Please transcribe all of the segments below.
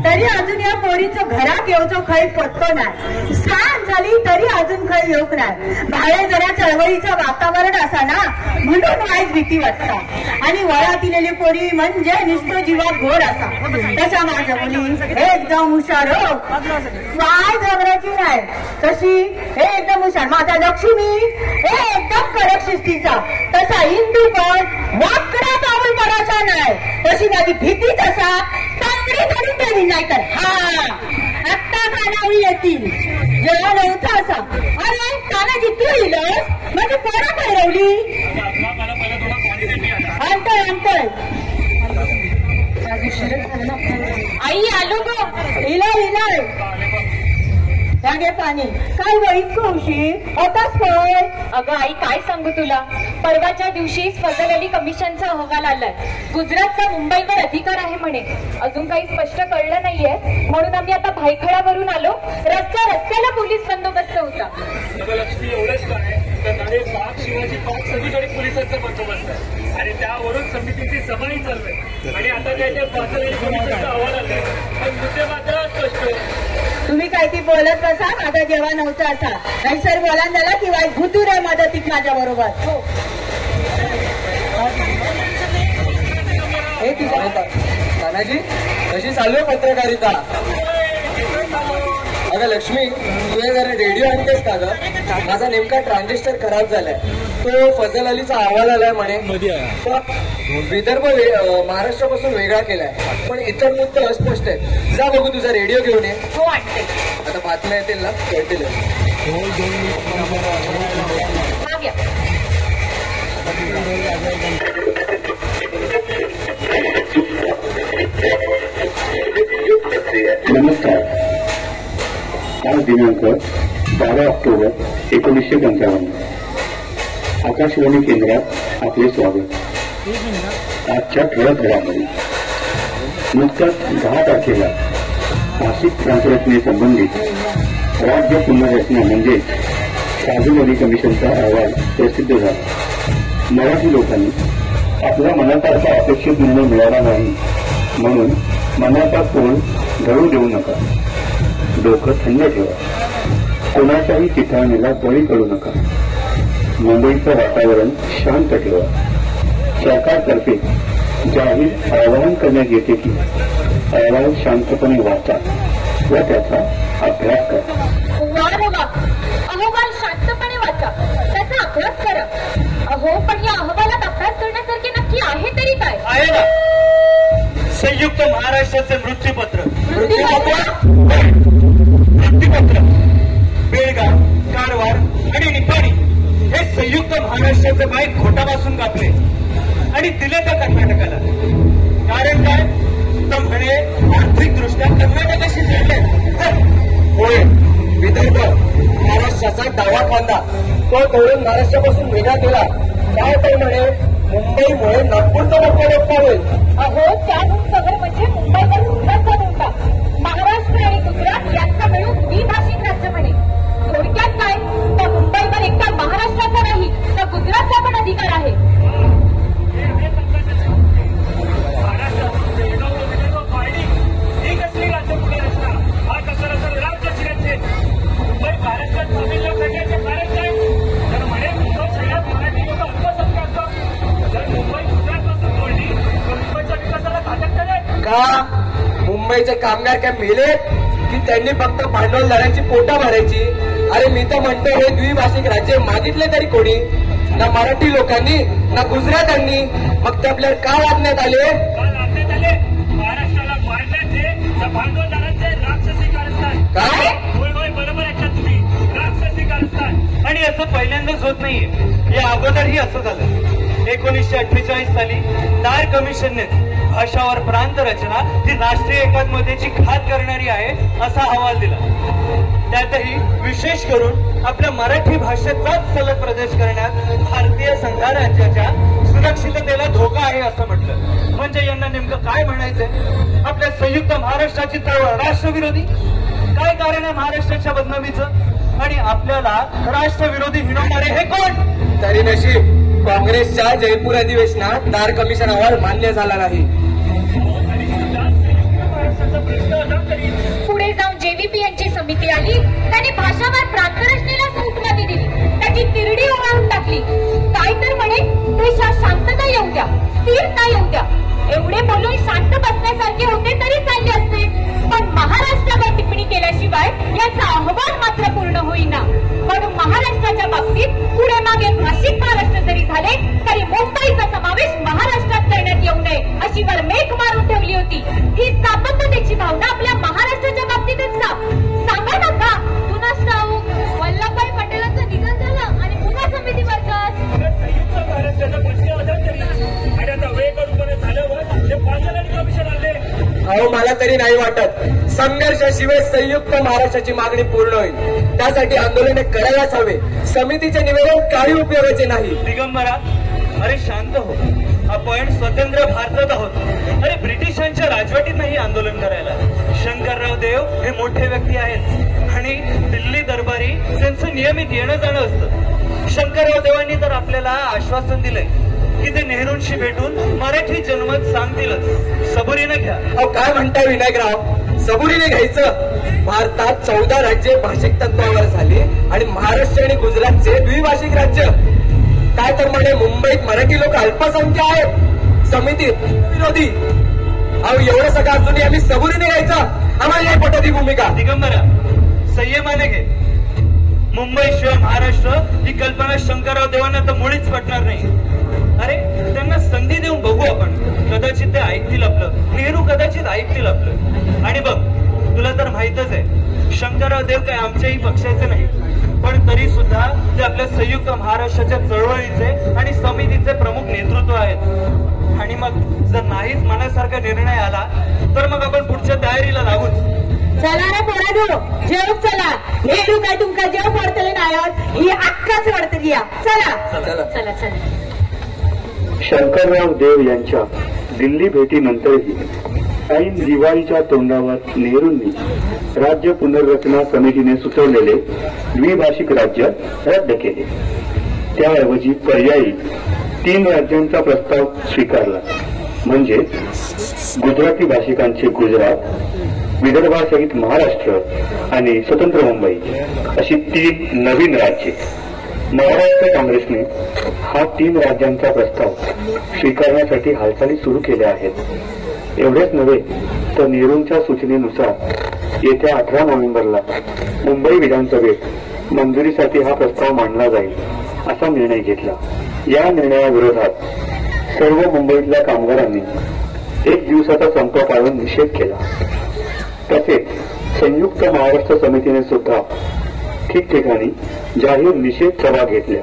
तरी अजून या पोरीचं घरात येऊचो खै पत्तो नाही. सांज झाली तरी अजून खै येऊक नाही. बाहेर जरा चळवळीचं वातावरण असा ना म्हणून वाईट भीती वाटता. आणि वळात इलेली पोरी म्हणजे नुसतं जीवात घोर असा. तशा माझ्या मुली एकदम हुशार हो, काय घबरायची नाही. तशी हे एकदम हुशार. माझा लक्ष्मी हे एकदम कडक शिस्तीचा. तसा हिंदू पण वाकडा पाऊल पडायचा नाही. तशी माझी भीतीच असा चांगली धरून तरी नाही तर हा आत्ता कानावी येतील जेव्हा नव्हता असा. अरे कानाजी तू इलस म्हणजे पोरा पहिरवली. आणतोय आणतोय आई आलो गो. इलाय इलाय घे पाणी. काय व इतकं उशीर होताच काय? अगं आई काय सांगू तुला, परवाच्या दिवशी फजल अली कमिशनचा अहवाल आलाय. गुजरातचा मुंबईवर अधिकार आहे म्हणे. अजून काही स्पष्ट कळलं नाहीये म्हणून आम्ही आता भायखळावरून आलो. रस्त्याला पोलीस बंदोबस्त होता. लक्ष्मी एवढंच काय तर पाक शिवाजी पाक सगळीकडे पोलिसांचा बंदोबस्त आहे आणि त्यावरून समितीची सभाही चालू आहे. आणि आता काय त्या फजल अली कमिशनचा अहवाल आलाय पण मुद्दे मात्र स्पष्ट. तुम्ही काय ती बोलत बसा. माझा जेव्हा नव्हता असा नाही सर बोला झाला की वाईट भुतूर आहे मदतीत माझ्या बरोबर. हो हे ती तानाजी कशी चालू आहे पत्रकारिता? अगं लक्ष्मी तुझ्या घरी रेडिओ आणतेस का ग? माझा नेमका ट्रान्झिस्टर खराब झालाय. तो फजल अलीचा अहवाल आलाय म्हणे. विदर्भ महाराष्ट्रापासून वेगळा केलाय पण इतर मुद्दे अस्पष्ट आहेत. जा बघू तुझा रेडिओ घेऊन ये. हो आणते. आता बातम्या येतील ना कळतील. नमस्कार. आज दिनांक 12 ऑक्टोबर 1955. आकाशवाणी केंद्रात आपले स्वागत. आजच्या ठळक घडामोडी. नुकताच 10 तारखेला भाषिक प्रांतरचनेसंबंधित राज्य पुनर्रचना म्हणजेच फजल अली कमिशनचा अहवाल प्रसिद्ध झाला. मराठी लोकांनी आपल्या मनासारखा अपेक्षित निर्णय मिळाला नाही म्हणून मनाचा तोल ढळू देऊ नका. डोकं थंड ठेवा. कोणाच्याही चिथावणीला बळी पडू नका. मुंबईचं वातावरण शांत ठेवा. सरकारतर्फे जाहीर आवाहन करण्यात येते की अहवाल शांतपणे वाचा व त्याचा अभ्यास करा. अहवाल शांतपणे वाचा, त्याचा अभ्यास करा. अहो पण या अहवालात अभ्यास करण्यासारखे नक्की आहे तरी काय? आहे ना, संयुक्त महाराष्ट्राचे मृत्यूपत्र. बेळगाव, कारवार आणि निपाणी हे संयुक्त महाराष्ट्राचे बाईक खोटापासून कापले आणि दिले त्या कर्नाटकाला. कारण काय तर म्हणे आर्थिकदृष्ट्या कर्नाटकाशी जोडले. होय, विदर्भ महाराष्ट्राचा डावा खांदा तो तोडून महाराष्ट्रापासून वेगळा केला. काय तर म्हणे मुंबईमुळे नागपूरचा मोठा मोठा होईल. अहो त्या सगळं म्हणजे मुंबईवर गुजरातचा मोठा. महाराष्ट्र आणि गुजरात यांचा मिळून द्विभाषिक राज्य म्हणे. थोडक्यात काय तर मुंबईवर एकटा महाराष्ट्राचा नाही तर गुजरातचा पण अधिकार आहे. मुंबईचे कामगार काय मेले की त्यांनी फक्त भांडवलदारांची पोटा भरायची? अरे मी तर म्हणतो हे द्विभाषिक राज्य मागितले तरी कोणी? ना मराठी लोकांनी ना गुजरातांनी. मग ते आपल्याला का लादण्यात आले? महाराष्ट्राला मारण्याचे भांडवलदारांचे राक्षसी कारस्थान. काय? होय बरोबर आहे तुम्ही, राक्षसी कारस्थान. आणि असं पहिल्यांदाच होत नाहीये, या अगोदरही असं झालं. 1948 साली दार कमिशनने भाषावर प्रांत रचना ही राष्ट्रीय एकात्मतेची घात करणारी आहे असा अहवाल दिला. त्यातही विशेष करून आपल्या मराठी भाषेचाच सलग प्रदेश करण्यात भारतीय संघराज्याच्या सुरक्षिततेला धोका आहे असं म्हटलं. म्हणजे यांना नेमकं काय म्हणायचंय? आपल्या संयुक्त महाराष्ट्राची चळवळ राष्ट्रविरोधी? काय कारण आहे महाराष्ट्राच्या बदनामीचं? आणि आपल्याला राष्ट्रविरोधी हिणवणारे हे कोण? तरी नशीब काँग्रेसच्या जयपूर अधिवेशनात दार कमिशन अहवाल मान्य झाला नाही. पुढे जाऊन जेव्हीपी यांची समिती आली. त्यांनी भाषावार प्रांतरचनेला सूटमाती दिली. त्याची तिरडी ओवाळून टाकली. काय तर म्हणे देशात शांतता येऊ द्या, स्थिरता येऊ द्या. एवढे बोलून शांत बसण्यासारखे होते तरी चालले असते, पण महाराष्ट्रावर टिप्पणी केल्याशिवाय याचा अहवाल मात्र पूर्ण होईना. म्हणून महाराष्ट्राच्या बाबतीत पुढे मागे भाषिक महाराष्ट्र जरी झाले तरी मुंबईचा समावेश महाराष्ट्रात करण्यात येऊ नये अशी वर मेघ मारून ठेवली होती. ही सातत्यतेची भावना आपल्या महाराष्ट्राच्या बाबतीतच का? सांगा ना का? पुन्हा ठाऊक वल्लभभाई पटेलांचं निधन झालं आणि पुन्हा समिती बरखास्त. संयुक्त महाराष्ट्राचा प्रश्न होता तरी आणि आता वेगळूपणे झाल्यावर हे फसलेली कमिशन आले. अहो मला तरी नाही वाटत संघर्षाशिवाय संयुक्त महाराष्ट्राची मागणी पूर्ण होईल. त्यासाठी आंदोलने करायलाच हवे. समितीचे निवेदन काही उपयोगाचे नाही. दिगंबरा, अरे शांत हो. आपण स्वतंत्र भारतात आहोत. अरे ब्रिटिशांच्या राजवटीत नाही आंदोलन करायला. शंकरराव देव हे मोठे व्यक्ती आहेत आणि दिल्ली दरबारी त्यांचं नियमित येणं जाणं असतं. शंकरराव देवांनी तर आपल्याला आश्वासन दिलंय की ते नेहरूंशी भेटून मराठी जनमत सांगतीलच. सबुरीने घ्या. अहो काय म्हणताय विनायकराव? सबुरीने घ्यायचं? भारतात 14 राज्ये भाषिक तत्वावर झाली आणि महाराष्ट्र आणि गुजरातचे द्विभाषिक राज्य. काय तर म्हणे मुंबईत मराठी लोक अल्पसंख्य आहेत. समिती विरोधी. अहो एवढं सगळं असूनही आम्ही सबुरीने घ्यायचं? आम्हाला नाही पटत ही भूमिका. दिगंबरा, संयमाने घे. मुंबई शिवाय महाराष्ट्र ही कल्पना शंकरराव देवांना तर मुळीच पटणार नाही. अरे त्यांना संधी देऊन बघू आपण. कदाचित ते ऐकतील आपलं. नेहरू कदाचित ऐकतील आपलं. आणि बघ, तुला तर माहितच आहे शंकरराव देव काय आमच्याही पक्षाचे नाही, पण तरी सुद्धा ते आपल्या संयुक्त महाराष्ट्राच्या चळवळीचे आणि समितीचे प्रमुख नेतृत्व आहेत. आणि मग जर नाहीच मनासारखा निर्णय आला तर मग आपण पुढच्या तयारीला लागूच. चला रे पोराडो, जेव चला. नेहरू काय तुमका जेव पडतले नाही ही अख्खाच वाढतली. चला चला चला चला. शंकरराव देव यांच्या दिल्ली भेटीनंतरही ऐन दिवाळीच्या तोंडावर नेहरूंनी राज्य पुनर्रचना समितीने सुचवलेले द्विभाषिक राज्य रद्द केले. त्याऐवजी पर्यायी 3 राज्यांचा प्रस्ताव स्वीकारला. म्हणजे गुजराती भाषिकांचे गुजरात, विदर्भासहित महाराष्ट्र आणि स्वतंत्र मुंबई अशी 3 नवीन राज्ये. महाराष्ट्र काँग्रेसने हा 3 राज्यांचा प्रस्ताव स्वीकारण्यासाठी हालचाली सुरू केल्या आहेत. एवढेच नव्हे तर नेहरूंच्या सूचनेनुसार येत्या 18 नोव्हेंबरला मुंबई विधानसभेत मंजुरीसाठी हा प्रस्ताव मांडला जाईल असा निर्णय घेतला. या निर्णयाविरोधात सर्व मुंबईतल्या कामगारांनी 1 दिवसाचा संप पाळून निषेध केला. तसेच संयुक्त महाराष्ट्र समितीने सुद्धा ठिकठिकाणी जाहीर निषेध सभा घेतल्या.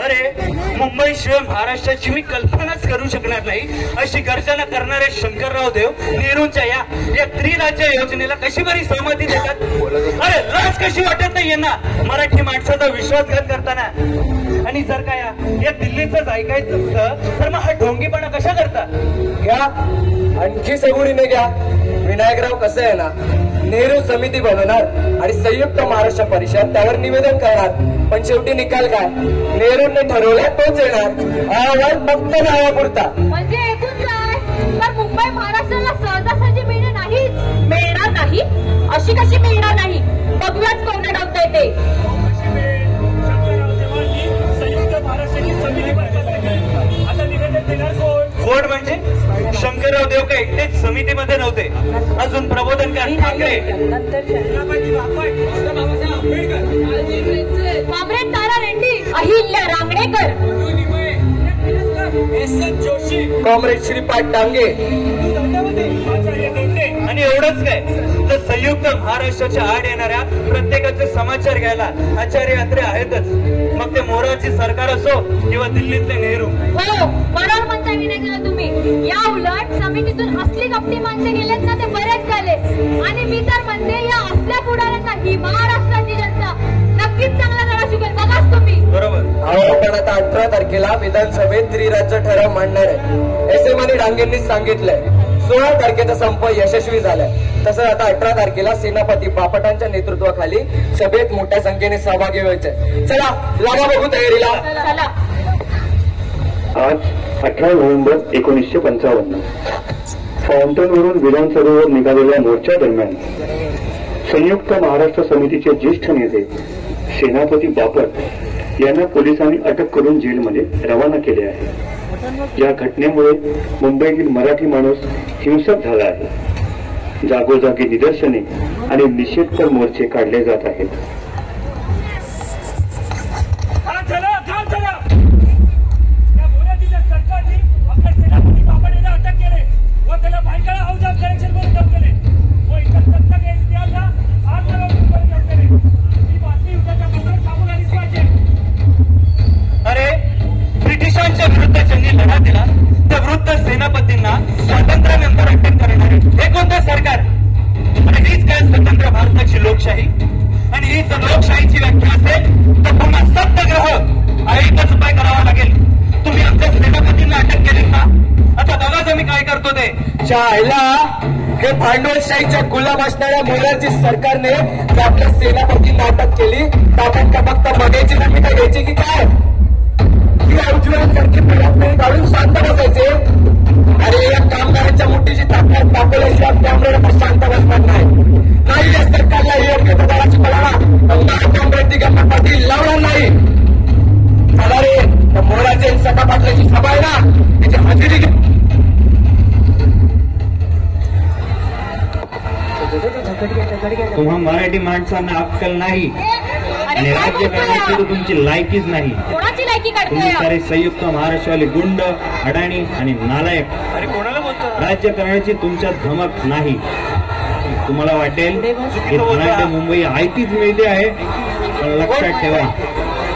अरे मुंबई शिवाय महाराष्ट्राची मी कल्पनाच करू शकणार नाही अशी गर्जना करणारे शंकरराव देव नेहरूंच्या या त्रिराज्य योजनेला कशी बरी सहमती देतात? अरे लाज कशी वाटत नाही यांना मराठी माणसाचा विश्वासघात करताना? आणि जर का या दिल्लीचंच ऐकायचं होतं तर मग हा ढोंगीपणा कशा करता? घ्या आणखी सबुरीने घ्या. विनायकराव कसं आहे ना, नेहरू समिती बनवणार आणि संयुक्त महाराष्ट्र परिषद त्यावर निवेदन करणार, पण शेवटी निकाल काय? नेहरूंनी ठरवलाय तोच येणार. अहवाल फक्त नावापुरता. म्हणजे एकूण काय? तर मुंबई महाराष्ट्राला सहजासहजी मिळणार नाही. अशी कशी मिळणार नाही? बघूयाच कोण अडवतंय ते. संयुक्त महाराष्ट्राची समिती आता निवेदन देणार कोण? म्हणजे शंकरराव देव काय एकटेच समितीमध्ये नव्हते. अजून प्रबोधनकार ठाकरे, कॉम्रेड तारा रेड्डी, अहिल्या रांगणेकर, जोशी, कॉम्रेड श्रीपाद टांगे आणि एवढंच काय आता संयुक्त महाराष्ट्राच्या आड येणाऱ्या प्रत्येकाचे समाचार घ्यायला आचार्य यात्रे आहेतच, मग ते मोराची सरकार असो किंवा दिल्लीतले नेहरू. हो, बरोबर म्हणता विनायक तुम्ही. या उलट समितीतून असली कपटी माणसे गेलेत ना ते बरेच झाले. आणि मी तर म्हणते या असल्या पुढाऱ्यांना ही महाराष्ट्राची जनता नक्कीच चांगला धडा शिकेल. बघाच तुम्ही. बरोबर. आपण आता 18 तारखेला विधानसभेत त्रिराज्य ठराव मांडणार आहे. एस एम आणि डांगेंनी सांगितलंय. 16 तारखेचा संप यशस्वी झालाय. तसंच आता 18 तारखेला सेनापती बापटांच्या नेतृत्वाखाली सभेत मोठ्या संख्येने सहभागी व्हायचंय. चला लागा बघू तयारीला. चला. आज 18 नोव्हेंबर 1955 फाउंटनवरून विधानसभेवर निघालेल्या मोर्चा दरम्यान संयुक्त महाराष्ट्र समितीचे ज्येष्ठ नेते सेनापती बापट यांना पोलिसांनी अटक करून जेलमध्ये रवाना केले आहे. या घटनेमुळे मुंबईतील मराठी माणूस हिंसक झाला आहे. जागोजागी निदर्शने आणि निषेधपर मोर्चे काढले जात आहेत. या मोराजीच्या सरकारने आपल्या सेनापती बापट यांना अटक केले व त्याला भायखळा हौदात कलेक्शन करून ठेवले व इतर सत्ता इतिहासला आग लावून ठेवले. ही बातमी उद्याच्या पत्रात सांगून आलीच पाहिजे. अरे, ब्रिटिशांच्या विरुद्ध ज्यांनी लढा दिला त्या वृद्ध सेनापतींना स्वातंत्र्यानंतर अटक करणारे हे कोणते सरकार? आणि हीच काय स्वतंत्र भारताची लोकशाही? आणि ही जर लोकशाहीची व्याख्या असेल तर पुन्हा सत्याग्रह हा एकच उपाय करावा लागेल. तुम्ही आमच्या सेनापतींना अटक केली ना, आता बघाच आम्ही काय करतो ते. चायला हे भांडवलशाहीच्या गुलाम असणाऱ्या मोराची सरकारने जर आपल्या सेनापतींना अटक केली तर आपण का फक्त बघायची भूमिका घ्यायची की काय? उज्ज्वलांसारखी प्रयत्न काढून शांत बसायचे? अरे या कामगारांच्या मुठीची ताकद दाखवल्याशिवाय त्यामुळे शांत बसणार नाही. या सरकारला योग्य दराची पडावा कामगार पाटील लावणार नाही. चला रे, मोराचे सटा पाटलाची सभा आहे ना, त्याची हजेरी घे. तुम्हा मराठी माणसांना अक्कल नाही आणि राज्य करण्याची तर तुमची लायकीच नाही. कोणाची लायकी तुम्ही काढतोय? सारे संयुक्त महाराष्ट्रावाले गुंड, अडाणी आणि नालायक. अरे कोणाला बोलतो? राज्य करण्याची तुमच्यात धमक नाही. तुम्हाला वाटेल की धनाढ्य मुंबई आयतीच मिळते आहे, पण लक्षात ठेवा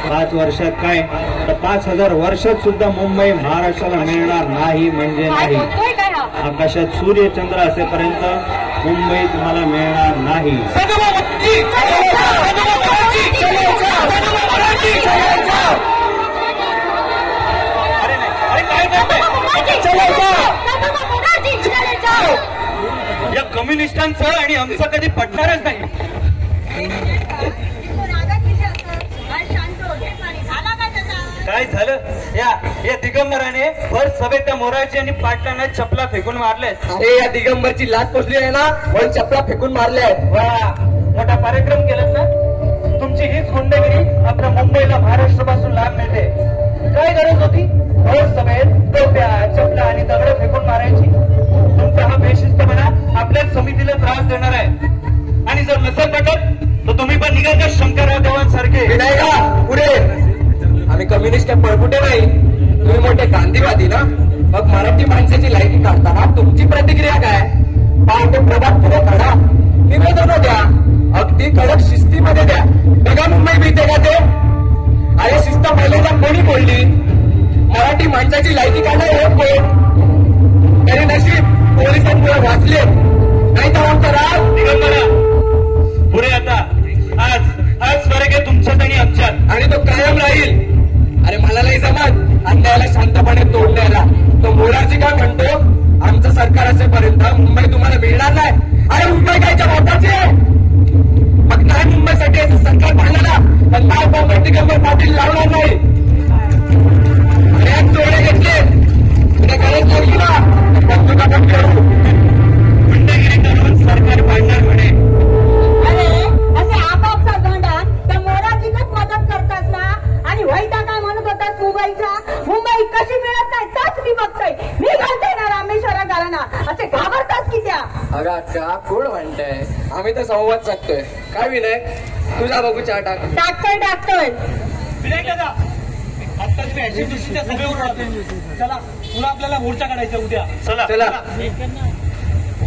5 वर्षात काय तर 5000 वर्षात सुद्धा मुंबई महाराष्ट्राला मिळणार नाही म्हणजे काय नाही. बोलतोय काय हा? आकाशात सूर्य चंद्र असेपर्यंत मुंबई तुम्हाला मिळणार नाही. या कम्युनिस्टांचं आणि आमचं कधी पटणारच नाही. काय झालं? या दिगंबराने भर सभेत त्या मोराची आणि पाटलांना चपला फेकून मारले. अरे या दिगंबरची लाच पोचली आहे ना म्हणून चपला फेकून मारल्या आहेत. वा, मोठा कार्यक्रम केलात ना. तुमची हीच गुंडगिरी आपल्या मुंबईला महाराष्ट्रापासून लाभ मिळते. काय गरज होती भर सभेत टोप्या, चपला आणि दगड फेकून मारायची? तुमचा हा बेशिस्तपणा आपल्याच समितीला त्रास देणार आहे. आणि जर नसेल पटत तर तुम्ही पण निघा त्या शंकरराव देवांसारखे. विनायका पुढे. आम्ही कम्युनिस्ट काय पळपुटे नाही, तुम्ही मोठे गांधीवादी ना. मग मराठी माणसाची लायकी काढताना तुमची प्रतिक्रिया काय? पहाटे प्रभात पुढे काढा, निवेदन द्या, अगदी कडक शिस्तीमध्ये द्या. बघा मुंबई मिळते का ते? अरे शिस्त पहिल्यांदा कोणी बोलली? मराठी माणसाची लायकी काढणार हे कोण? तरी नशीब पोलिसांमुळे वाचले, नाही तर आमचा राग. दिगंबरा पुढे आता आज फरक आहे तुमच्यात आणि आमच्यात, आणि तो कायम राहील. अरे मला नाही जमत अन्यायाला शांतपणे तोडण्याला. तो मोराची काय म्हणतो, आमचं सरकार असेपर्यंत मुंबई तुम्हाला मिळणार नाही. अरे मुंबई कायच्या मोठाची आहे? मग नाही मुंबईसाठी याचं सरकार पाडलं पण नाव बॉम्बे दिगंबर पाटील लावणार नाही. अरे आज चोळे घेतले तुला गरज लागली ना बंदूक आपण करू. गुंडगिरी करून सरकार पाडणार म्हणे. अरे असे आपापचा गंडा त्या मोराजीनच मदत करतात ना. आणि वैदा काय म्हणत होतास मुंबई कशी मिळत नाही तोच मी बघतोय. मी घालते ना रामेश्वरा घराना असे घाबरतास की त्या? अगं अक्का कोण म्हणताय? आम्ही तर संवाद साधतोय. काय विनय तुझा बघू चहा टाक. टाकतोय. विनायक दादा, आता तुम्ही ऍक्सिडेंटच्या सभेवर राहते. चला पुन्हा आपल्याला मोर्चा काढायचा उद्या. चला चला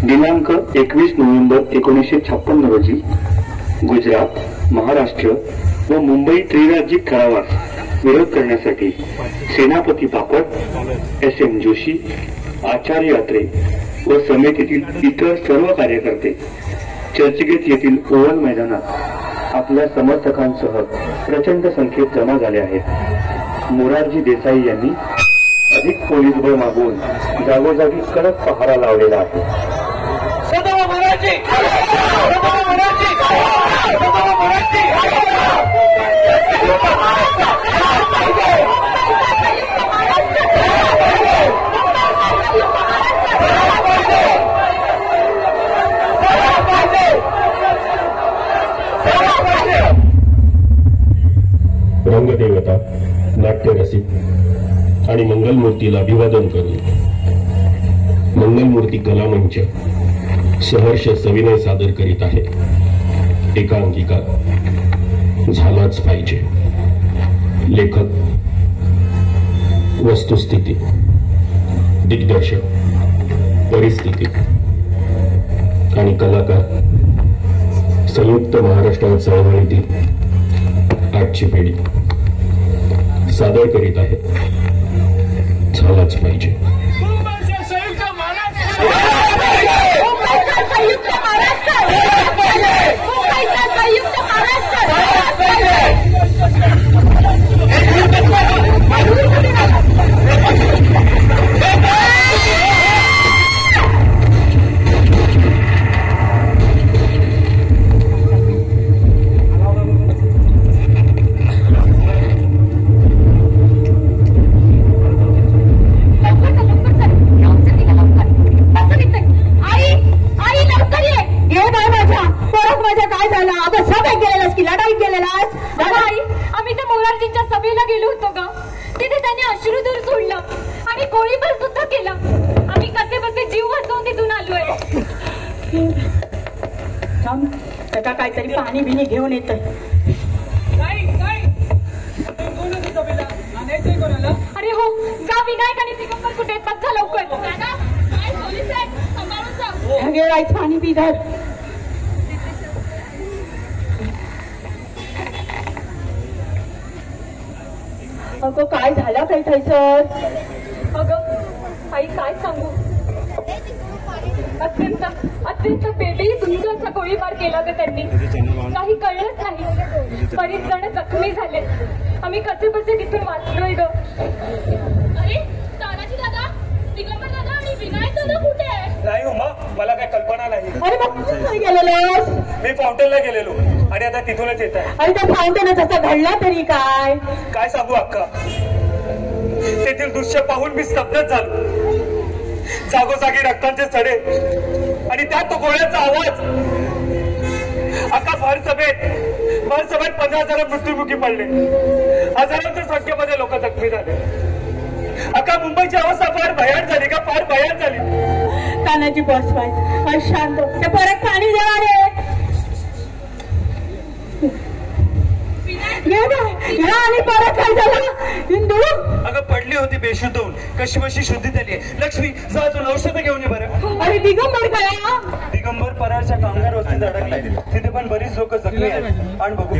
दिनांक 21 नोव्हेंबर 1956 रोजी गुजरात, महाराष्ट्र व मुंबई त्रिराज्यिक ठरावास विरोध करण्यासाठी सेनापती बापट, SM जोशी, आचार्य अत्रे व समितीतील इतर सर्व कार्यकर्ते चर्चगेट येथील ओव्हल मैदानात आपल्या समर्थकांसह प्रचंड संख्येत जमा झाले आहेत. मोरारजी देसाई यांनी अधिक पोलीस बळ मागवून जागोजागी कडक पहारा लावलेला आहे. रंगदेवता, नाट्यरसिक आणि मंगलमूर्तीला अभिवादन करून मंगलमूर्ती कला मंच सहर्ष सविनय सादर करीत आहे. एकांकिका झालाच पाहिजे. लेखक, वस्तुस्थिती, दिग्दर्शक, परिस्थिती आणि कलाकार संयुक्त महाराष्ट्र चळवळीतील आजची पिढी सादर करीत आहे. झालाच पाहिजे. काहीतरी पाणी बिनी घेऊन येत. अरे हो, जा. विनायक आणि दिगंबर कुठे आहेत? बघ लवकर. पाणी पी धर. अगं काय झालं काही थैसर? अगं आई काय सांगू, अत्यंत अत्यंत बेबी दुःखाचा गोळीबार केला ग त्यांनी. काही कळलंच नाही. बरीच जण जखमी झाले. आम्ही कसे बसे तिथून वाचलोय ग. अरे तानाजी दादा, दिगंबर दादा आणि विनायक दादा कुठे आहे? नाही उमा, मला काय कल्पना नाही. अरे मग कुठे गेलेलोस? मी फाउंटनला गेलेलो आणि आता तिथूनच येत आहे. अरे त्या फाउंटनच असं घडलं तरी काय? काय सांगू अक्का, तेथील दृश्य पाहून मी स्तब्धच झालो. जागोजागी रक्तांचे सडे आणि त्यात तो गोळ्याचा आवाज. अक्का भर सभेत 15,000 मृत्युमुखी पडले. हजारांच्या संख्येमध्ये लोक जखमी झाले. अक्का मुंबईची अवस्था फार भयान झाली का? फार भयान झाली. तानाजी बस व्हायचं शांत. ते परत पाणी द्या रे. आणि परत काय झालं इंदू? अगं पडली होती बेशुद्ध होऊन. कशी बशी शुद्धी झाली आहे. लक्ष्मी जा, अजून औषधं घेऊन ये बरं. अरे दिगंबर काय? दिगंबर परारच्या कामगार वस्तीत अडकले. तिथे पण बरीच लोक जखमी आहेत. आणि बघू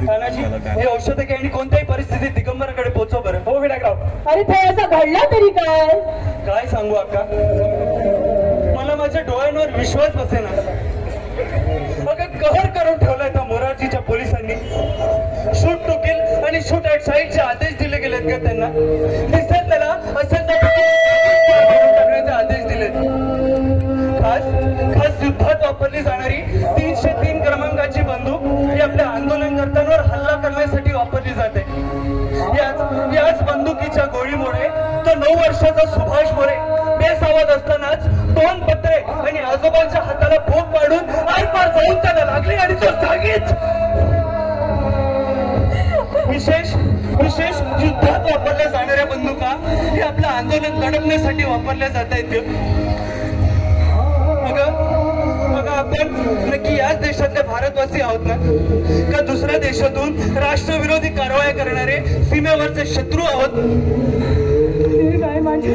तानाजी, हे औषधं घे आणि कोणत्याही परिस्थितीत दिगंबराकडे पोहोचव बरं. हो विनायकराव. अरे ते असं घडलं तरी काय? काय सांगू अक्का, मला माझ्या डोळ्यांवर विश्वास बसेना. अगं कहर करून ठेवलाय त्या मोरारजीच्या पोलिसांनी. शूट टू किल आणि शूट ॲट साईडचे आदेश दिले गेलेत का त्यांना? दिसत त्याला असेल टाकण्याचे आदेश दिलेत. खास युद्धात वापरली जाणारी 303 क्रमांकाची बंदूक ही आपल्या आंदोलनकर्त्यांवर हल्ला करण्यासाठी वापरली जाते. याच बंदुकीच्या गोळीमुळे तो 9 वर्षाचा सुभाष मोरे बेसावध असतानाच 2 पत्रे आणि आजोबांच्या हाताला भोग पाडून आरपार जाऊन त्याला लागली आणि तो जागीच. विशेष युद्धात वापरल्या जाणाऱ्या बंदुका हे आपलं आंदोलन लढवण्यासाठी वापरल्या जात आहेत. आपण नक्की याच देशातले भारतवासी आहोत ना, का दुसऱ्या देशातून राष्ट्रविरोधी कारवाया करणारे सीमेवरचे शत्रू आहोत?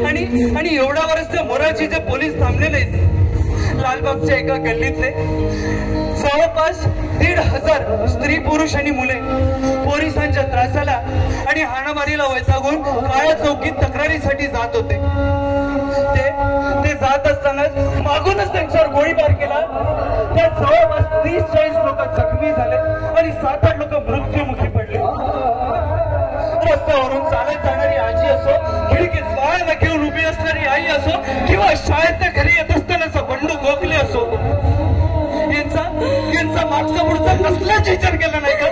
आणि एवढ्यावरच ते मोरारजीचे पोलीस थांबलेले आहेत. लालबागच्या एका गल्लीतले जवळपास 1,500 स्त्री पुरुष आणि मुले पोलिसांच्या त्रासाला आणि हाणामारीला वैतागून काळ्या चौकीत तक्रारीसाठी जात होते. ते जात असतानाच मागूनच त्यांच्यावर गोळीबार केला. त्यात जवळपास 30-40 लोक जखमी झाले आणि 7-8 लोक मृत्युमुखी पडले. रस्त्यावरून चालत जाणारी आजी असो, खिडकीत बाळाला घेऊन उभी असणारी आई असो किंवा शाळेतल्या घरी येत असतानाचा बंडू गोखले असो, यांचा मागचा पुढचा कसलाच विचार केला नाही का?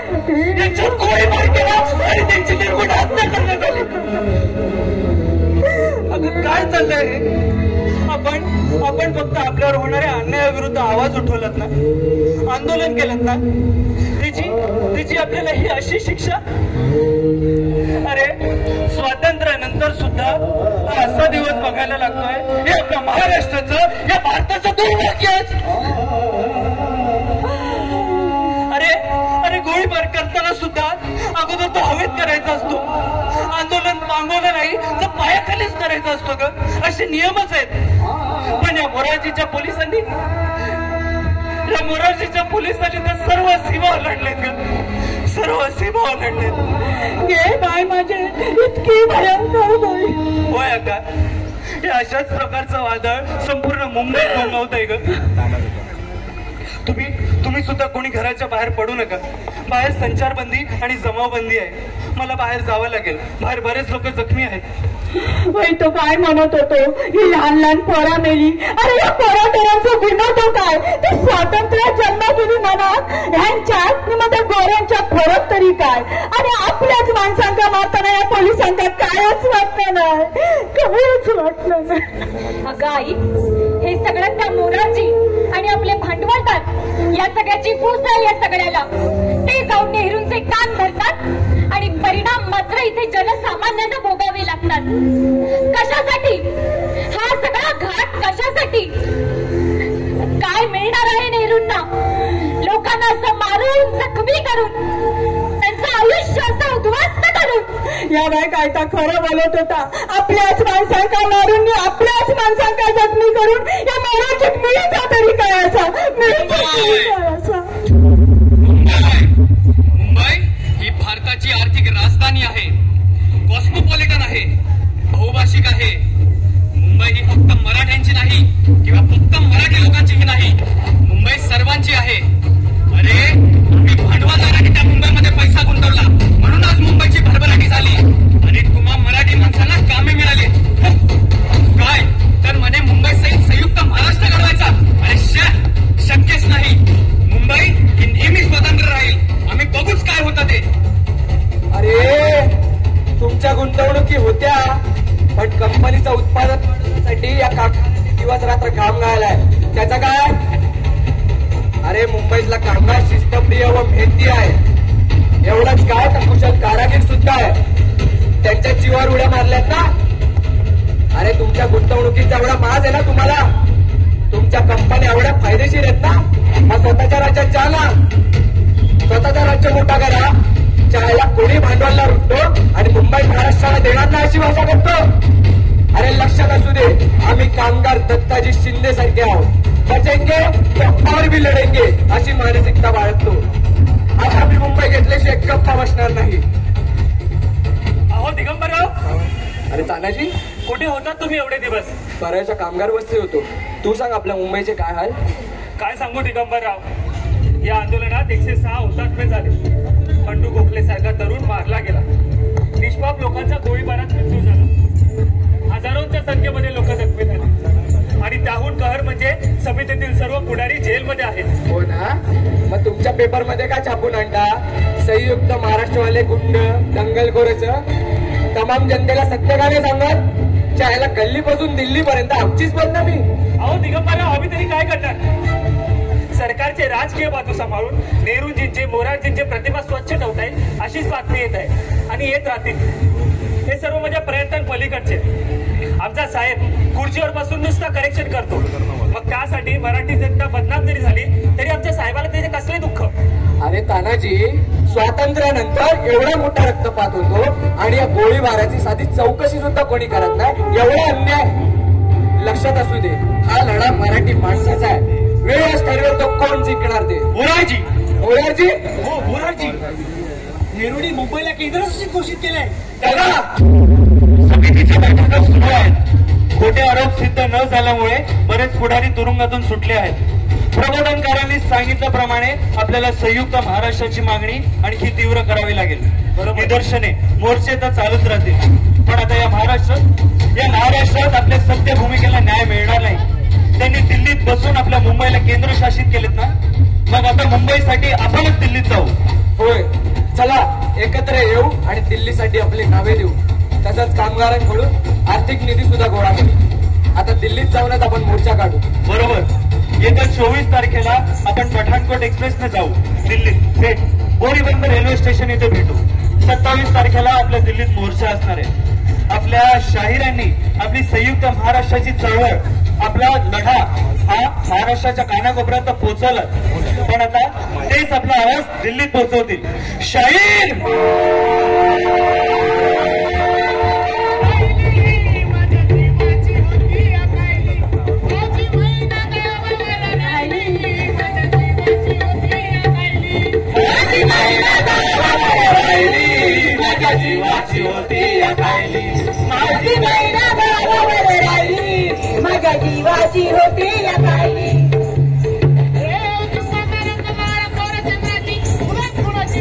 यांच्यावर गोळीबार केला आणि त्यांची निर्गुण हत्या करण्यात आली. अगं काय चाललंय हे? आपण फक्त आपल्यावर होणाऱ्या अन्यायाविरुद्ध आवाज उठवलात ना, आंदोलन केलं ना, तिची आपल्याला ही अशी शिक्षा? अरे स्वातंत्र्यानंतर सुद्धा असा दिवस बघायला लागतोय हे आपल्या महाराष्ट्राचं, या भारताचं दुर्भाग्य. अरे गोळीबार करताना सुद्धा अगोदर तो हवेत करायचा असतो, आंदोलन मागवलं नाही तर पायाखालीच करायचा असतो ग, असे नियमच आहेत. पण या मोरारजीच्या पोलिसांनी तर सर्व सीमा ओलांडलेत ग, सर्व सीमा ओलांडलेत. हे बाय माझे इतकी भयंकर बाई. होय अका, हे अशाच प्रकारचं वादळ संपूर्ण मुंबईत घोंघावतंय ग. तुम्ही सुद्धा कोणी घराच्या बाहेर पडू नका. बाहेर संचारबंदी आणि जमावबंदी आहे. मला बाहेर जावं लागेल. बाहेर बरेच लोक जखमी आहेत. तो काय म्हणत होतो, ही लहान पोरा मेली. अरे या पोराटोरांचा गुन्हा तो काय? ते स्वातंत्र्य जन्म केली म्हणत ह्यांच्या गोऱ्यांच्या फरक तरी काय? आणि आपल्याच माणसांका मारताना या पोलिसांका कायच वाटलं नाही, कायच वाटलं नाही. अगं आई, हे सगळं त्या मोरारजी आणि आपले भांडवलदार या सगळ्याची फूस आहे. या सगळ्याला ते जाऊन नेहरूंचे कान धरतात आणि परिणाम मात्र इथे जनसामान्यांना भोगावे लागतात. कशासाठी हा सगळा घाट? कशासाठी? काय मिळणार आहे नेहरूंना? लोकांना असं मारून जखमी करून त्यांचं आयुष्य असं उद्ध्वस्त करून. या बाय काय तर खरं बोलत होता. आपल्याच माणसांका मारून आपल्याच माणसांका जखमी करून या मोराची मिळीचा तरी काय असा, मुंबई ही भारताची आर्थिक राजधानी आहे, कॉस्मोपॉलिटन आहे, बहुभाषिक आहे. मुंबई ही फक्त मराठ्यांची नाही किंवा फक्त मराठी लोकांचीही नाही, मुंबई सर्वांची आहे. अरे आम्ही भांडवलदारांनी त्या मुंबईमध्ये पैसा गुंतवला म्हणून आज मुंबईची भरभराटी झाली आणि तुम्हा मराठी माणसांना कामे मिळाली. काय तर म्हणे मुंबई सहित संयुक्त महाराष्ट्र घडवायचा? अरे शक्यच नाही. मुंबई ही नेहमी स्वतंत्र राहील. आम्ही बघूच काय होतं ते. अरे तुमच्या गुंतवणुकी होत्या, पण कंपनीचं उत्पादन वाढवण्यासाठी या कारखान्याने दिवस रात्र घाम गाळलाय. त्याचा काय? अरे मुंबईतला कामगार शिस्तप्रिय व मेहनती आहे. एवढंच काय तर कुशल कारागीर सुद्धा आहे. त्यांच्या जीवावर उड्या मारल्यात ना. अरे तुमच्या गुंतवणुकीचा एवढा माज आहे ना तुम्हाला, तुमच्या कंपन्या एवढ्या फायदेशीर आहेत ना. मग स्वतःच्या राज्यात जा ना, स्वतःचा राज्य मोठा करा. ज्याला कोणी भांडवलला उठतो आणि मुंबई महाराष्ट्राला देणार नाही अशी भाषा करतो. अरे लक्षात असू दे, आम्ही कामगार दत्ताजी शिंदे सारखे आहोत. बचेंगे तो और भी लढेंगे अशी मानसिकता बाळगतो. आज आम्ही मुंबई घेतल्याशिवाय गप्पा बसणार नाही. अहो दिगंबरराव, अरे तानाजी कुठे होतात तुम्ही एवढे दिवस? परळच्या कामगार वस्ती होतो. तू सांग आपल्या मुंबईचे काय हाल? काय सांगू दिगंबरराव, या आंदोलनात 106 हुतात्मे झाले. बंडू गोखले सारखा तरुण मारला गेला. निष्पाप लोकांचा गोळीबारात मृत्यू झाला. हजारोंच्या संख्येमध्ये लोक जखमी झाले आणि त्याहून कहर म्हणजे समितीतील सर्व पुढारी जेलमध्ये आहेत. हो ना. मग तुमच्या पेपरमध्ये काय छापून आणता? संयुक्त महाराष्ट्रवाले गुंड दंगलखोरचं तमाम जनतेला सत्य का नाही सांगत? चायला गल्लीपासून दिल्लीपर्यंत आमचीच बदनामी. अहो दिगंबरराव, आम्ही तरी काय करणार? सरकारचे राजकीय बाजू सांभाळून नेहरूजींचे मोरारजींचे प्रतिमा स्वच्छ ठेवता येईल अशीच बातमी येत आहे आणि येत राहतील. हे सर्व माझ्या प्रयत्न पलीकडचे. आमचा साहेब खुर्चीवर बसून नुसतं करेक्शन करतो. मग त्यासाठी मराठी जनता बदनाम जरी झाली तरी आमच्या साहेबाला त्याचे कसले दुःख? अरे तानाजी, स्वातंत्र्यानंतर एवढा मोठा रक्तपात होतो आणि या गोळीबाराची साधी चौकशी सुद्धा कोणी करत नाही. एवढा अन्याय. लक्षात असू दे, हा लढा मराठी माणसाचा आहे. वेळच ठरवतो कोण जिंकणार ते. मोरारजी मोरारजी हो मोरारजी, नेरुडी मुंबईला केंद्रशासित घोषित केलंय. समितीच्या बैठका सुरू आहेत. खोटे आरोप सिद्ध न झाल्यामुळे बरेच पुढारी तुरुंगातून सुटले आहेत. प्रबोधनकारांनी सांगितल्याप्रमाणे आपल्याला संयुक्त महाराष्ट्राची मागणी आणखी तीव्र करावी लागेल. निदर्शने मोर्चे तर चालूच राहतील, पण आता या महाराष्ट्रात आपल्या सत्य भूमिकेला न्याय मिळणार नाही. त्यांनी दिल्लीत बसून आपल्या मुंबईला केंद्रशासित केलेत ना, मग आता मुंबईसाठी आपणच दिल्लीत जाऊ. होय, चला एकत्र येऊ आणि दिल्लीसाठी आपली नावे देऊ. तसंच कामगारांकडून आर्थिक निधी सुद्धा गोळा करू. आता दिल्लीत जाऊनच आपण मोर्चा काढू. बरोबर. येत्या 24 तारखेला आपण पठाणकोट एक्सप्रेसने जाऊ. दिल्लीत भेट बोरीबंदर रेल्वे स्टेशन इथे भेटू. 27 तारखेला आपल्या दिल्लीत मोर्चा असणार आहे. आपल्या शाहिरांनी आपली संयुक्त महाराष्ट्राची चळवळ, आपला लढा हा महाराष्ट्राच्या कानाकोपऱ्यात पोहोचवला, पण आता तेच आपला आवाज दिल्लीत पोहोचवतील. शाहीर जीवाची होती या कायली, माझी महिना गावावर राहिली, माझ्या जीवाची होती या कायली.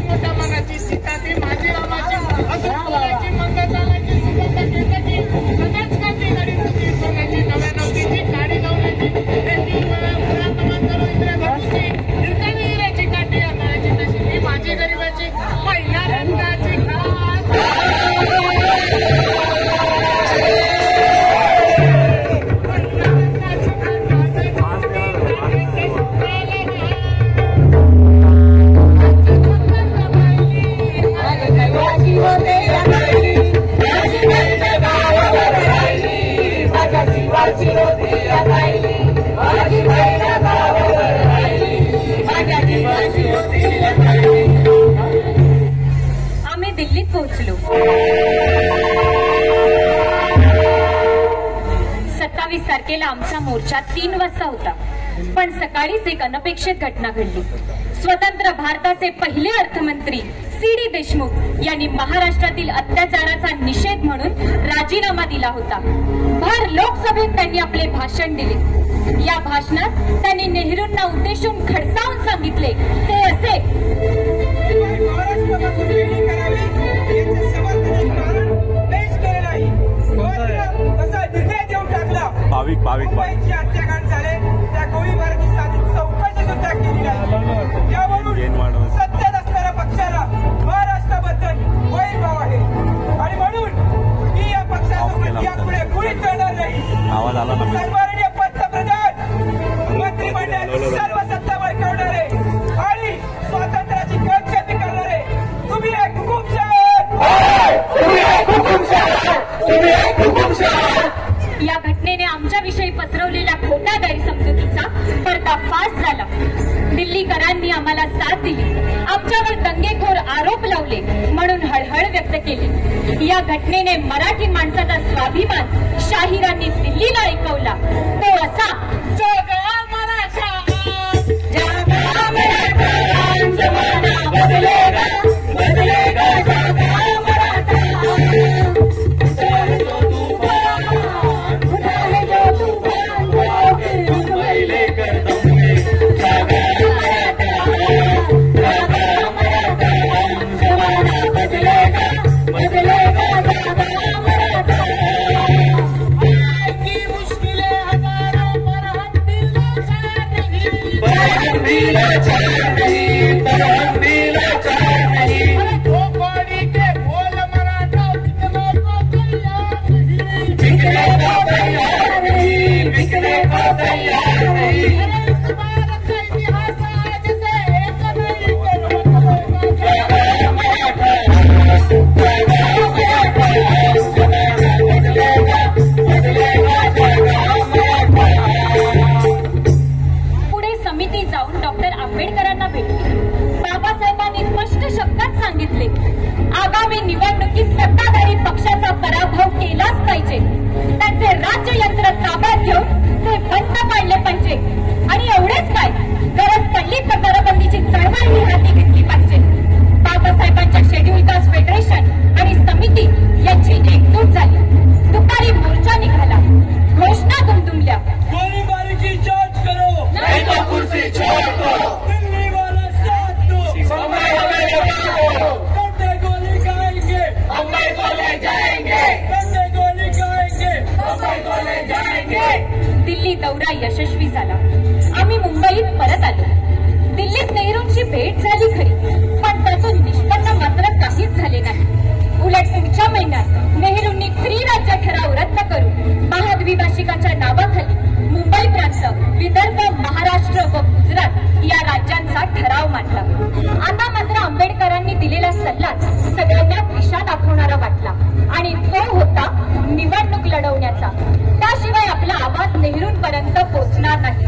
मोठ्या मनाची सीता ती माझी रामाची, असं फुलाची मंगळाची सुगंध केसाची, सगळ्याच काठी गाडी तुझी सोन्याची, नव्या नवतीची गाडी लावण्याची, त्याची हिरकणी काठी आणायची, तशी ती माझी गरीबाची पहिल्या रंगाची आम्ही दिल्लीत पोहोचलो. 27 तारखेला आमचा मोर्चा 3 वाजता होता, पण सकाळीच एक अनपेक्षित घटना घडली. स्वतंत्र भारताचे पहिले अर्थमंत्री C.D. देशमुख यांनी महाराष्ट्रातील अत्याचाराचा निषेध म्हणून राजीनामा दिला होता. भर लोकसभेत त्यांनी आपले भाषण दिले. या भाषणात त्यांनी नेहरूंना उद्देशून खडसावून सांगितले ते असे: हत्याकांड झाले त्या गोळीबाराची साधित चौकशी सुद्धा केली नाही. यावरून सत्तेत असणाऱ्या पक्षाला महाराष्ट्राबद्दल वैरभाव आहे आणि म्हणून मी या पक्षासोबत यापुढे कुणीच करणार नाही. सर्वांनी पंतप्रधान मंत्रिमंडळाची सर्व सत्ता बळकावणारे आणि स्वातंत्र्याची गळचेपी करणारे तुम्ही एक हुकुमशाह. या घटनेने आमच्याविषयी पसरवलेल्या खोट्या गैरसमजुतीचा पर्दाफाश झाला. दिल्लीकरांनी आम्हाला साथ दिली, आमच्यावर दंगेखोर आरोप लावले म्हणून हळहळ व्यक्त केली. या घटनेने मराठी माणसाचा स्वाभिमान शाहिरांनी दिल्लीला ऐकवला. तो असा: जगा मराठा, जगा मराठा, जमाना बदलेगा, बदलेगा जगा मराठा. की मुश्किलें हजारों पर हम दिल करण्याला यशस्वी झाला. आम्ही मुंबईत परत आलो. दिल्लीत नेहरूंची भेट झाली खरी, पण त्यातून निष्पन्न मात्र काहीच झाले नाही. उलट पुढच्या महिन्यात नेहरूंनी त्रिराज्य ठराव रद्द करून महाद्विभाषिकाच्या नावाखाली मुंबई प्रांत, विदर्भ, महाराष्ट्र व गुजरात या राज्यांचा ठराव मांडला. आता मात्र आंबेडकरांनी दिलेला सल्ला सगळ्यांना दिशा दाखवणारा वाटला आणि तो होता निवडणूक लढवण्याचा. त्याशिवाय आपला आवाज नेहरूंपर्यंत पोहोचणार नाही.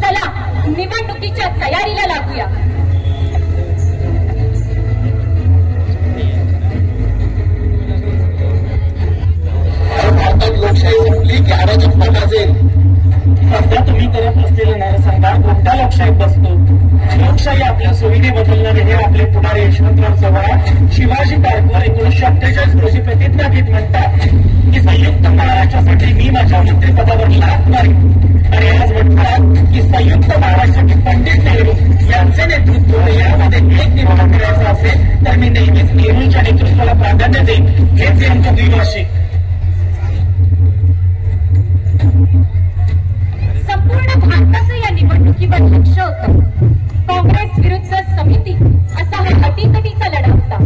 चला निवडणुकीच्या तयारीला लागूया. भारतात लोकशाही संपली की अराजकता गाजेल. सध्या तुम्ही करत असलेला नरसंहार कोणत्या लोकशाहीत बसतो? लोकशाही आपल्या सुविधे बदलणारे हे आपले पुढारी यशवंतराव चव्हाण शिवाजी पार्कवर 1948 रोजी प्रतिज्ञा घेत म्हणतात की संयुक्त महाराष्ट्रासाठी मी माझ्या मंत्रिपदावर लाथ मारेन. आणि आज म्हणतात की संयुक्त महाराष्ट्राचे पंडित नेहरू यांचे नेतृत्व यामध्ये एक निर्माण करायचं असेल तर मी नेहमीच नेहरूंच्या नेतृत्वाला प्राधान्य देईन. हेच यांचं द्विभाषिक. संपूर्ण भारताचं या निवडणुकीवर लक्ष होतं. काँग्रेस विरुद्ध समिती असा हा अटीतटीचा लढा होता.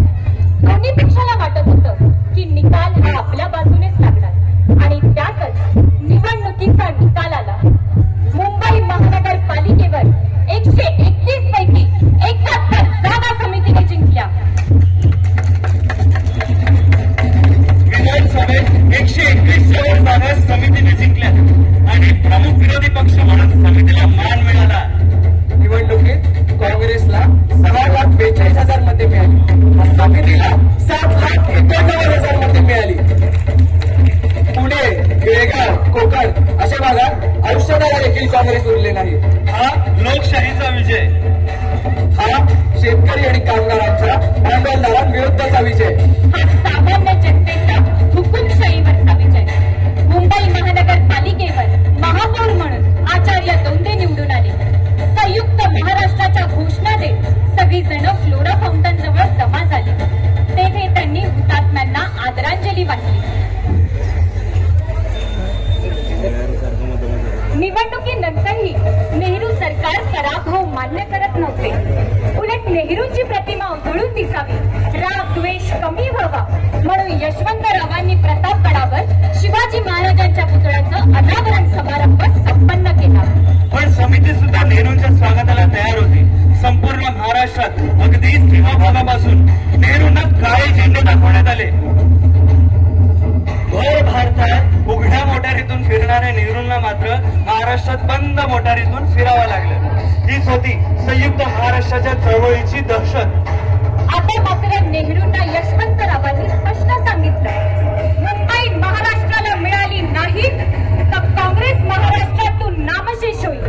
दोन्ही पक्षाला वाटत होतं की निकाल हा आपल्या बाजूनेच लागणार आणि त्यातच निवडणुकीचा निकाल आला. मुंबई महानगरपालिकेवर 131 पैकी 71 जागा समितीने जिंकल्या. विधानसभेत 121 जागा समितीने जिंकल्या आणि प्रमुख विरोधी पक्ष म्हणून समितीला मान मिळाला. निवडणुकीत काँग्रेसला 6,42,000 मते मिळाली. समितीला 7,91,000 मते मिळाली. पुणे, बेळगाव, कोकण अशा भागात औषधाला देखील काँग्रेस उरले नाही. हा लोकशाहीचा विजय. हा शेतकरी आणि कामगारांच्या भांडवलदारांविरुद्धचा विजय. हा सामान्य जनतेचा हुकुमशाहीवरचा विजय. मुंबई महानगरपालिकेवर महापौर म्हणून आचार्य दोंदे निवडून आले. संयुक्त महाराष्ट्राच्या घोषणा देत सगळी जण फ्लोरा फाउंटन जवळ जमा झाली. तेथे त्यांनी हुतात्म्यांना आदरांजली वाहिली. निवडणुकीनंतरही नेहरू सरकार पराभव मान्य करत नव्हते. उलट नेहरूंची प्रतिमा उजळून दिसावी, राग द्वेष कमी व्हावा म्हणून यशवंतरावांनी प्रतापगडावर शिवाजी महाराजांच्या पुतळ्याचं अनावरण समारंभ संपन्न केला. पण समिती सुद्धा नेहरूंच्या स्वागताला तयार होती. संपूर्ण महाराष्ट्रात अगदी सीमाभागापासून नेहरूंना काळे झेंडे दाखवण्यात आले. भर भारतात उघड्या मोटारीतून फिरणाऱ्या नेहरूंना मात्र महाराष्ट्रात बंद मोटारीतून फिरावं लागलं. हीच होती संयुक्त महाराष्ट्राच्या चळवळीची दहशत. आता मात्र नेहरूंना यशवंतरावांनी स्पष्ट सांगितलं, मुंबई महाराष्ट्राला मिळाली नाही तर काँग्रेस महाराष्ट्रातून नामशेष होईल.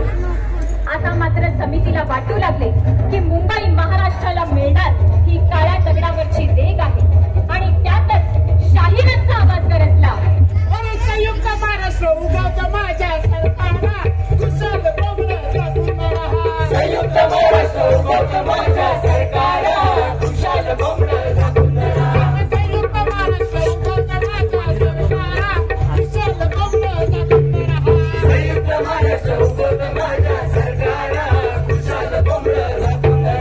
आता मात्र समितीला वाटू लागले की मुंबई महाराष्ट्राला मिळणार ही काळ्या दगडावरची देग आहे आणि त्यातच शाहिरांचा आवाज गरजला. संयुक्त महाराष्ट्र उगवतं माझ्या सरकारा, कुशल बोबडं जातून राहा. संयुक्त महाराष्ट्र उगवतं माझ्या सरकारा, कुशल बोबडं जातून राहा. संयुक्त महाराष्ट्र उगवतं माझ्या सरकारा, कुशल बोबडं जातून राहा. संयुक्त महाराष्ट्र उगवतं माझ्या सरकारा, कुशल बोबडं जातून राहा.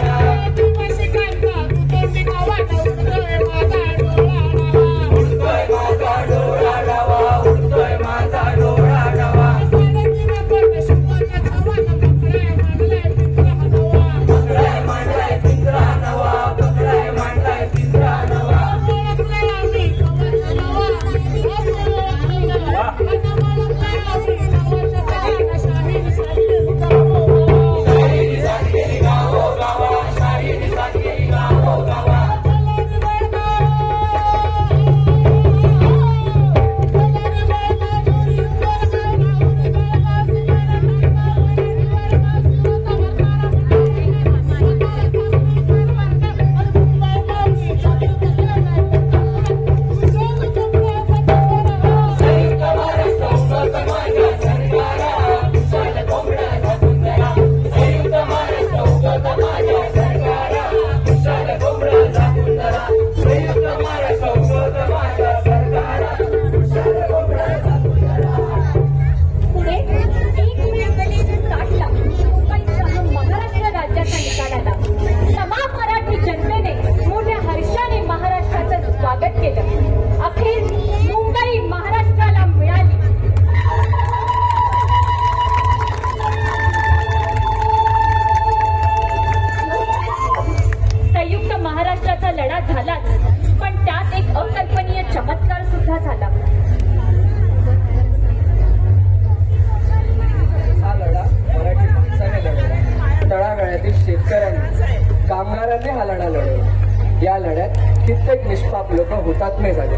कामगारांनी हा लढा लढवला. या लढ्यात कित्येक निष्पाप लोक हुतात्मे झाले,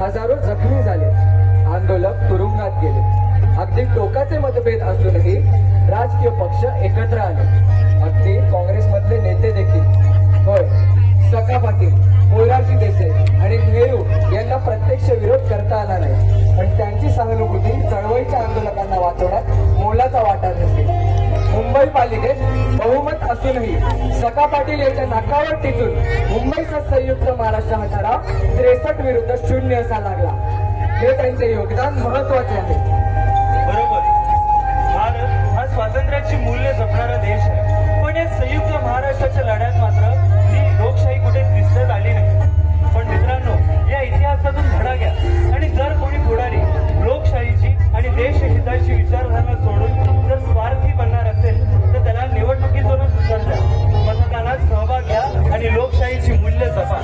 हजारो जखमी झाले, आंदोलक तुरुंगात गेले. अगदी टोकाचे मतभेद असूनही राजकीय पक्ष एकत्र आले. अगदी काँग्रेसमधले नेते देखील. होय, सखा पाटील, मोरारजी देसाई आणि नेहरू यांना प्रत्यक्ष विरोध करता आला नाही, पण त्यांची सहानुभूती चळवळीच्या आंदोलकांना वाचवण्यात मोलाचा वाटा नसते. मुंबई पालिकेत बहुमत असूनही सखा पाटील यांच्या नाकावर टिचून मुंबईचा संयुक्त महाराष्ट्र हा ठराव 63 विरुद्ध 0 असा लागला. हे त्यांचे योगदान महत्वाचे आहे. बरोबर, भारत हा स्वातंत्र्याची मूल्य जपणारा देश आहे, पण या संयुक्त महाराष्ट्राच्या लढ्यात मात्र ही लोकशाही कुठे दिसत आली नाही. पण मित्रांनो, या इतिहासातून धडा घ्या आणि जर कोणी पुढारी लोकशाहीची आणि देशहिताची विचारधारणा सोडून जर स्वार्थी बनणार असेल तर त्याला निवडणुकीतून उत्तर द्या, मतदानात सहभाग घ्या आणि लोकशाहीची मूल्य जपा.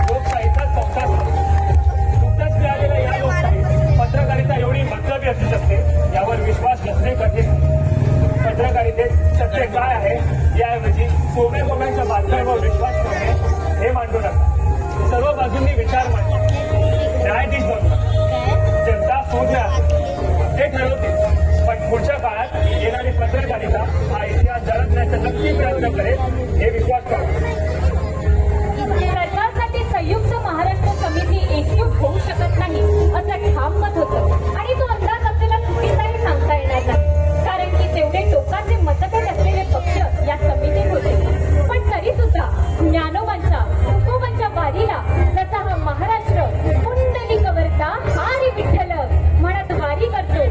लोकशाहीचा चौथा नुकताच मिळालेल्या या लोकशाहीत पत्रकारिता एवढी मतलबी असू शकते यावर विश्वास नसणे कठीण. पत्रकारितेत सत्य काय आहे याऐवजी कोम्याच्या बातम्यांवर विश्वास ठेवणे हे मांडू नका. सर्व बाजूंनी विचार मांडा, न्यायाधीश बनवा, जनता सोडल्या ते ठरवतील. पण पुढच्या काळात येणारी पत्रकारिता हा इतिहास जळकण्याचा नक्की प्रयत्न करेल हे विश्वास करा. सरकारसाठी संयुक्त महाराष्ट्र समिती एकजूट होऊ शकत नाही असं ठाम मत होतं आणि तो अंदाज आपल्याला चुकीचाही सांगता येणार नाही, कारण की तेवढे टोकाचे मतभेद असलेले पक्ष या समितीत होते. पण तरी सुद्धा ज्ञानोबांच्या तुकोबांच्या वारीला जसा हा महाराष्ट्र कुंडली कवरता हारी विठ्ठल म्हणत वारी करतो,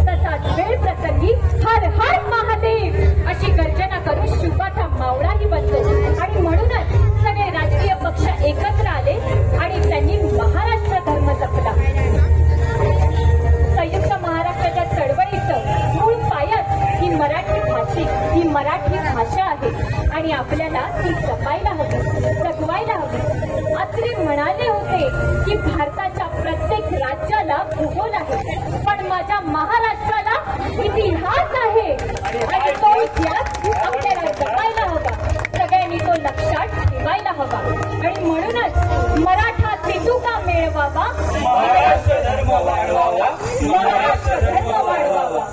तसाच वेळ प्रसंगी हर हर महादेव अशी गर्जना करून शुभाचा मावळाही बनतो. आणि म्हणूनच सगळे राजकीय पक्ष एकत्र आले आणि त्यांनी महाराष्ट्र धर्म जपला. संयुक्त महाराष्ट्राच्या चळवळीचं मूळ पायच ही मराठी भाषा आहे आणि आपल्याला ती जपायला हवी, जगवायला हवी. अत्रे म्हणाले होते की भारताच्या प्रत्येक राज्याला भूगोल आहे, पण माझ्या महाराष्ट्राला इतिहास आहे आणि तो इतिहास आपल्याला जपायला हवा, सगळ्यांनी तो लक्षात ठेवायला हवा. आणि म्हणूनच मराठा तितुका मिळवावा, महाराष्ट्र धर्म वाढवावा, महाराष्ट्र धर्म वाढवावा.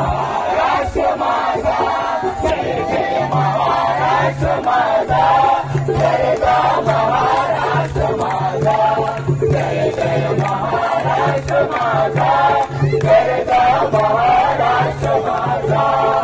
महाराष्ट्र माझा, जय जय महाराष्ट्र माझा, जय जय महाराष्ट्र माझा, जय जय महाराष्ट्र माझा, जय जय महाराष्ट्र माझा.